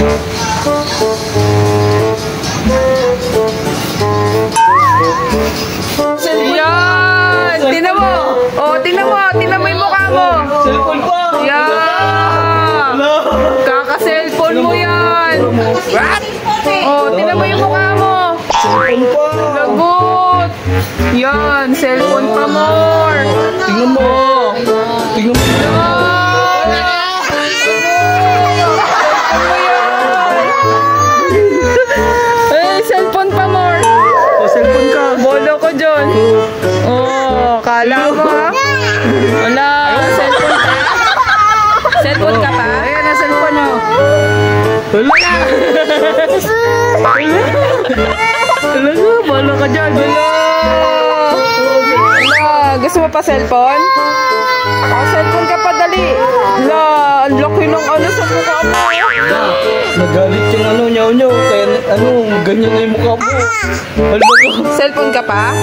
Yan! Tingnan mo! Oh, tingnan mo! Tingnan mo yung mukha mo! Cellphone pa! Yan! Kaka-cellphone mo yan! What? Oh, tingnan mo yung mukha mo! Cellphone pa! Lagot! Yan! Cellphone pa more! Tingnan mo! Tingnan mo! Cellphone pa more! Oh, cellphone ka! Bolo ko dyan! Oh, kala mo ha? Wala! Cellphone ka? Cellphone ka pa? Ayan na cellphone mo! Wala! Talaga, bolo ka dyan! Wala! Gusto mo pa cellphone? Oh, cellphone ka pa, dali! Wala! Ang laki ng ano sa mukha mo! Nagalit yung ano, nyaw-nyaw. Kaya ano, ganyan na yung mukha mo. Ano ba? Cellphone ka pa?